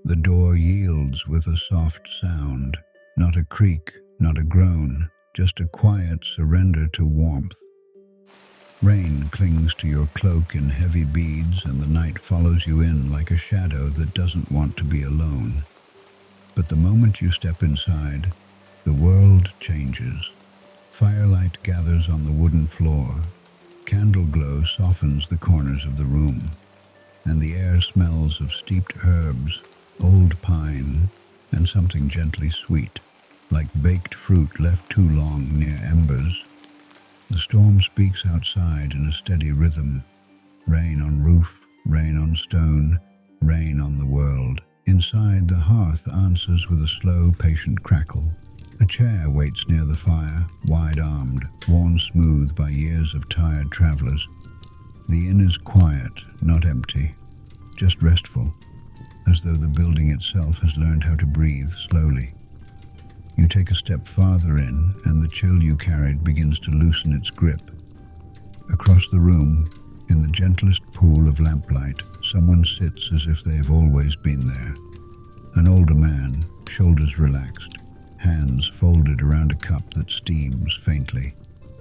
The door yields with a soft sound, not a creak, not a groan, just a quiet surrender to warmth. Rain clings to your cloak in heavy beads, and the night follows you in like a shadow that doesn't want to be alone. But the moment you step inside, the world changes. Firelight gathers on the wooden floor, candle glow softens the corners of the room, and the air smells of steeped herbs, old pine, and something gently sweet, like baked fruit left too long near embers. The storm speaks outside in a steady rhythm. Rain on roof, rain on stone, rain on the world. Inside, the hearth answers with a slow, patient crackle. A chair waits near the fire, wide-armed, worn smooth by years of tired travelers. The inn is quiet, not empty, just restful, as though the building itself has learned how to breathe slowly. You take a step farther in, and the chill you carried begins to loosen its grip. Across the room, in the gentlest pool of lamplight, someone sits as if they've always been there. An older man, shoulders relaxed, hands folded around a cup that steams faintly.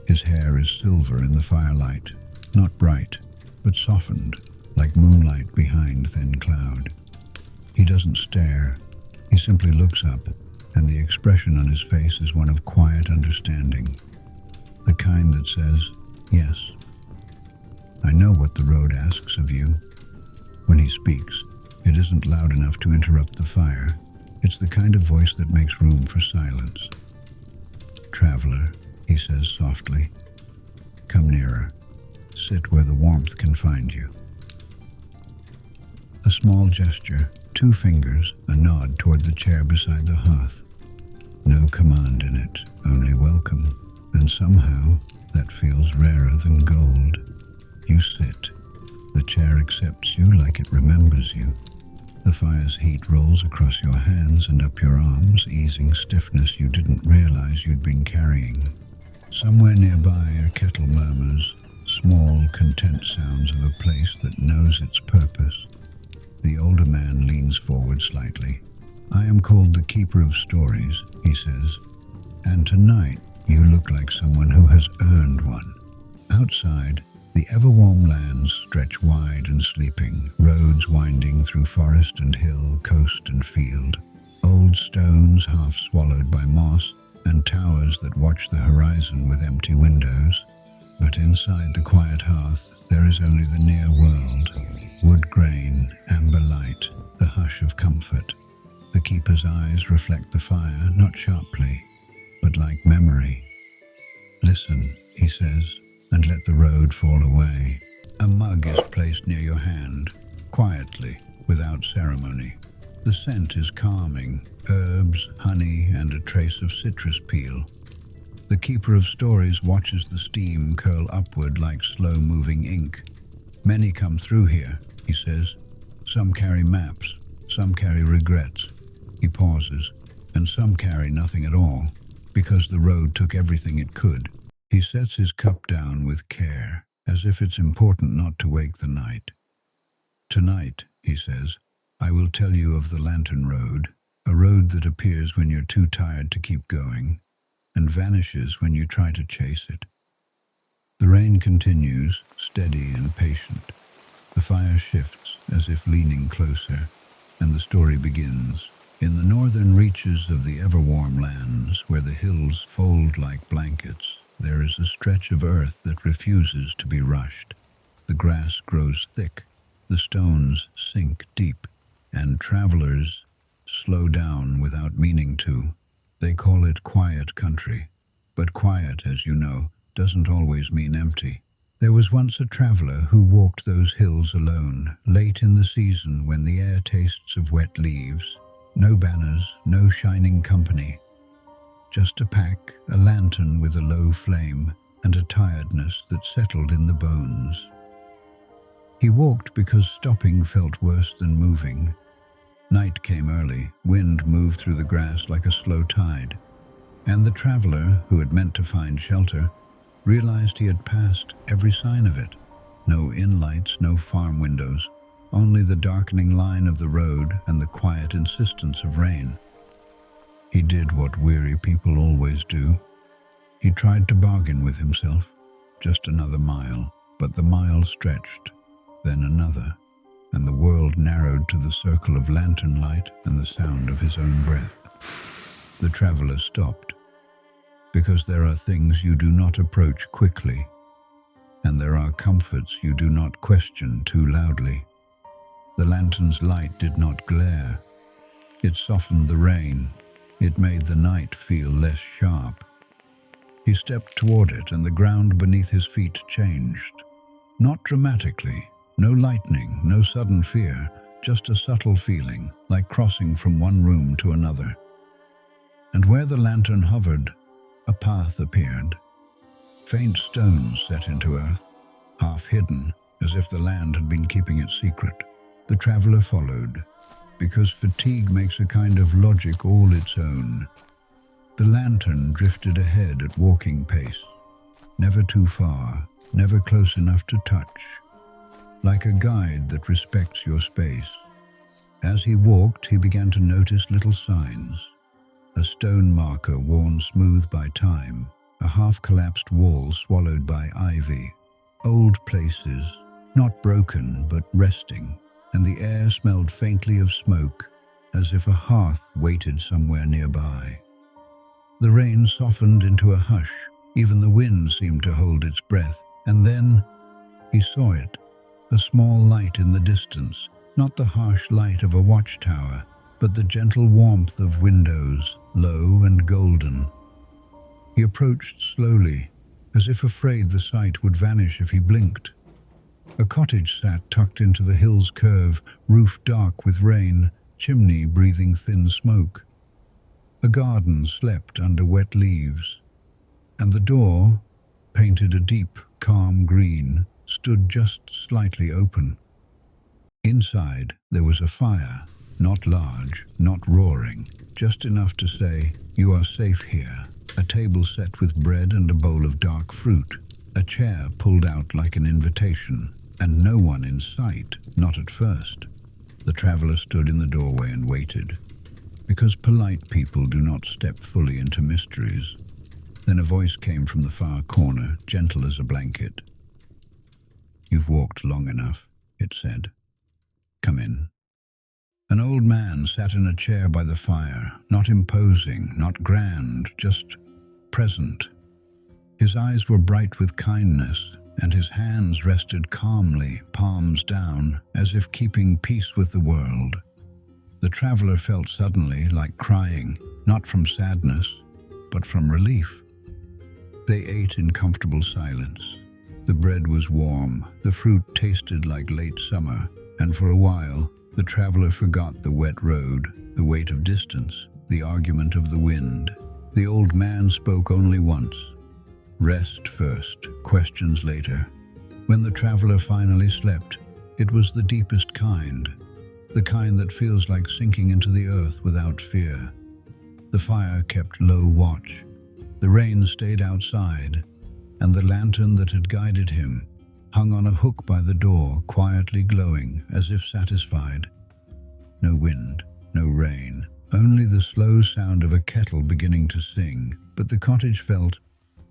His hair is silver in the firelight, not bright, but softened, like moonlight behind thin cloud. He doesn't stare, he simply looks up, and the expression on his face is one of quiet understanding, the kind that says, "Yes, I know what the road asks of you." When he speaks, it isn't loud enough to interrupt the fire. It's the kind of voice that makes room for silence. "Traveler," he says softly, "come nearer. Sit where the warmth can find you." A small gesture, 2 fingers, a nod toward the chair beside the hearth. No command in it, only welcome, and somehow that feels rarer than gold. You sit. The chair accepts you like it remembers you. The fire's heat rolls across your hands and up your arms, easing stiffness you didn't realize you'd been carrying. Somewhere nearby, a kettle murmurs, small, content sounds of a place that knows its purpose. The older man leans forward slightly. "I am called the Keeper of Stories," he says, "and tonight you look like someone who has earned one." Outside, the Everwarm Lands stretch wide and sleeping, roads winding through forest and hill, coast and field, old stones half swallowed by moss, and towers that watch the horizon with empty windows. But inside the quiet hearth, there is only the near world, wood grain, amber light, the hush of comfort. The keeper's eyes reflect the fire, not sharply, but like memory. "Listen," he says, "and let the road fall away." A mug is placed near your hand, quietly, without ceremony. The scent is calming, herbs, honey, and a trace of citrus peel. The Keeper of Stories watches the steam curl upward like slow-moving ink. "Many come through here," he says. "Some carry maps, some carry regrets." He pauses, "and some carry nothing at all, because the road took everything it could." He sets his cup down with care, as if it's important not to wake the night. "Tonight," he says, "I will tell you of the Lantern Road, a road that appears when you're too tired to keep going, and vanishes when you try to chase it." The rain continues, steady and patient. The fire shifts, as if leaning closer, and the story begins. In the northern reaches of the Everwarm Lands, where the hills fold like blankets, there is a stretch of earth that refuses to be rushed. The grass grows thick, the stones sink deep, and travelers slow down without meaning to. They call it quiet country, but quiet, as you know, doesn't always mean empty. There was once a traveler who walked those hills alone, late in the season when the air tastes of wet leaves. No banners, no shining company. Just a pack, a lantern with a low flame, and a tiredness that settled in the bones. He walked because stopping felt worse than moving. Night came early, wind moved through the grass like a slow tide, and the traveler, who had meant to find shelter, realized he had passed every sign of it. No inn lights, no farm windows, only the darkening line of the road and the quiet insistence of rain. He did what weary people always do. He tried to bargain with himself. Just another mile, but the mile stretched, then another, and the world narrowed to the circle of lantern light and the sound of his own breath. The traveler stopped, because there are things you do not approach quickly, and there are comforts you do not question too loudly. The lantern's light did not glare. It softened the rain. It made the night feel less sharp. He stepped toward it, and the ground beneath his feet changed. Not dramatically, no lightning, no sudden fear, just a subtle feeling, like crossing from one room to another. And where the lantern hovered, a path appeared. Faint stones set into earth, half hidden, as if the land had been keeping it secret. The traveler followed, because fatigue makes a kind of logic all its own. The lantern drifted ahead at walking pace, never too far, never close enough to touch, like a guide that respects your space. As he walked, he began to notice little signs. A stone marker worn smooth by time, a half-collapsed wall swallowed by ivy, old places, not broken but resting, and the air smelled faintly of smoke, as if a hearth waited somewhere nearby. The rain softened into a hush, even the wind seemed to hold its breath, and then he saw it, a small light in the distance, not the harsh light of a watchtower, but the gentle warmth of windows, low and golden. He approached slowly, as if afraid the sight would vanish if he blinked. A cottage sat tucked into the hill's curve, roof dark with rain, chimney breathing thin smoke. A garden slept under wet leaves, and the door, painted a deep, calm green, stood just slightly open. Inside there was a fire, not large, not roaring, just enough to say, "You are safe here." A table set with bread and a bowl of dark fruit, a chair pulled out like an invitation, and no one in sight, not at first. The traveler stood in the doorway and waited, because polite people do not step fully into mysteries. Then a voice came from the far corner, gentle as a blanket. "You've walked long enough," it said. "Come in." An old man sat in a chair by the fire, not imposing, not grand, just present. His eyes were bright with kindness, and his hands rested calmly, palms down, as if keeping peace with the world. The traveler felt suddenly like crying, not from sadness, but from relief. They ate in comfortable silence. The bread was warm, the fruit tasted like late summer, and for a while, the traveler forgot the wet road, the weight of distance, the argument of the wind. The old man spoke only once. Rest first, questions later. When the traveler finally slept, it was the deepest kind, the kind that feels like sinking into the earth without fear. The fire kept low watch. The rain stayed outside, and the lantern that had guided him hung on a hook by the door, quietly glowing, as if satisfied. No wind, no rain, only the slow sound of a kettle beginning to sing, but the cottage felt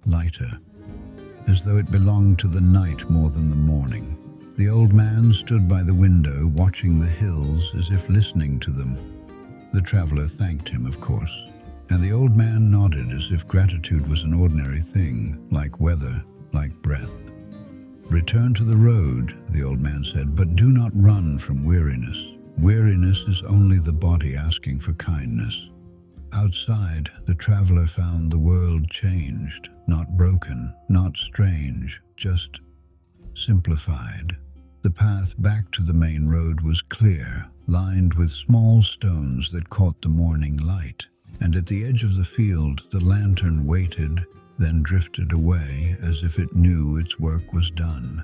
lighter, as though it belonged to the night more than the morning. The old man stood by the window, watching the hills as if listening to them. The traveler thanked him, of course, and the old man nodded as if gratitude was an ordinary thing, like weather, like breath. "Return to the road," the old man said, "but do not run from weariness. Weariness is only the body asking for kindness." Outside, the traveler found the world changed, not broken, not strange, just simplified. The path back to the main road was clear, lined with small stones that caught the morning light, and at the edge of the field the lantern waited, then drifted away as if it knew its work was done.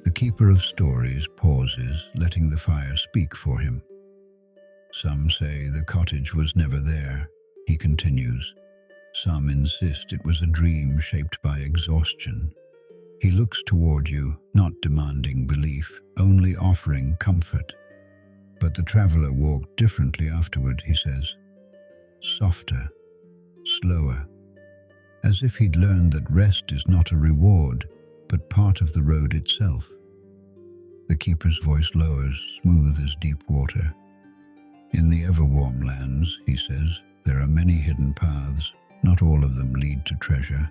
The keeper of stories pauses, letting the fire speak for him. "Some say the cottage was never there," he continues. "Some insist it was a dream shaped by exhaustion. He looks toward you, not demanding belief, only offering comfort. But the traveler walked differently afterward, he says. Softer, slower, as if he'd learned that rest is not a reward, but part of the road itself. The keeper's voice lowers, smooth as deep water. In the Everwarm Lands, he says, there are many hidden paths. Not all of them lead to treasure.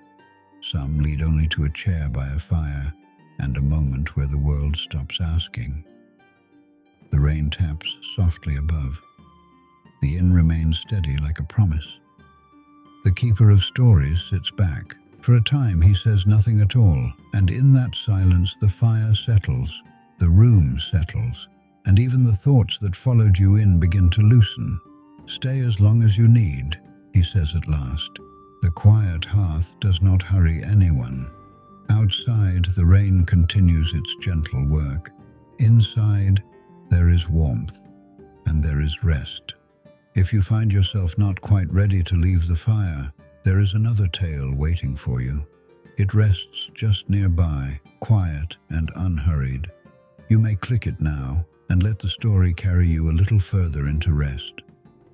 Some lead only to a chair by a fire and a moment where the world stops asking. The rain taps softly above. The inn remains steady like a promise. The keeper of stories sits back. For a time he says nothing at all, and in that silence the fire settles, the room settles, and even the thoughts that followed you in begin to loosen. Stay as long as you need, he says at last. The quiet hearth does not hurry anyone. Outside, the rain continues its gentle work. Inside, there is warmth, and there is rest. If you find yourself not quite ready to leave the fire, there is another tale waiting for you. It rests just nearby, quiet and unhurried. You may click it now and let the story carry you a little further into rest.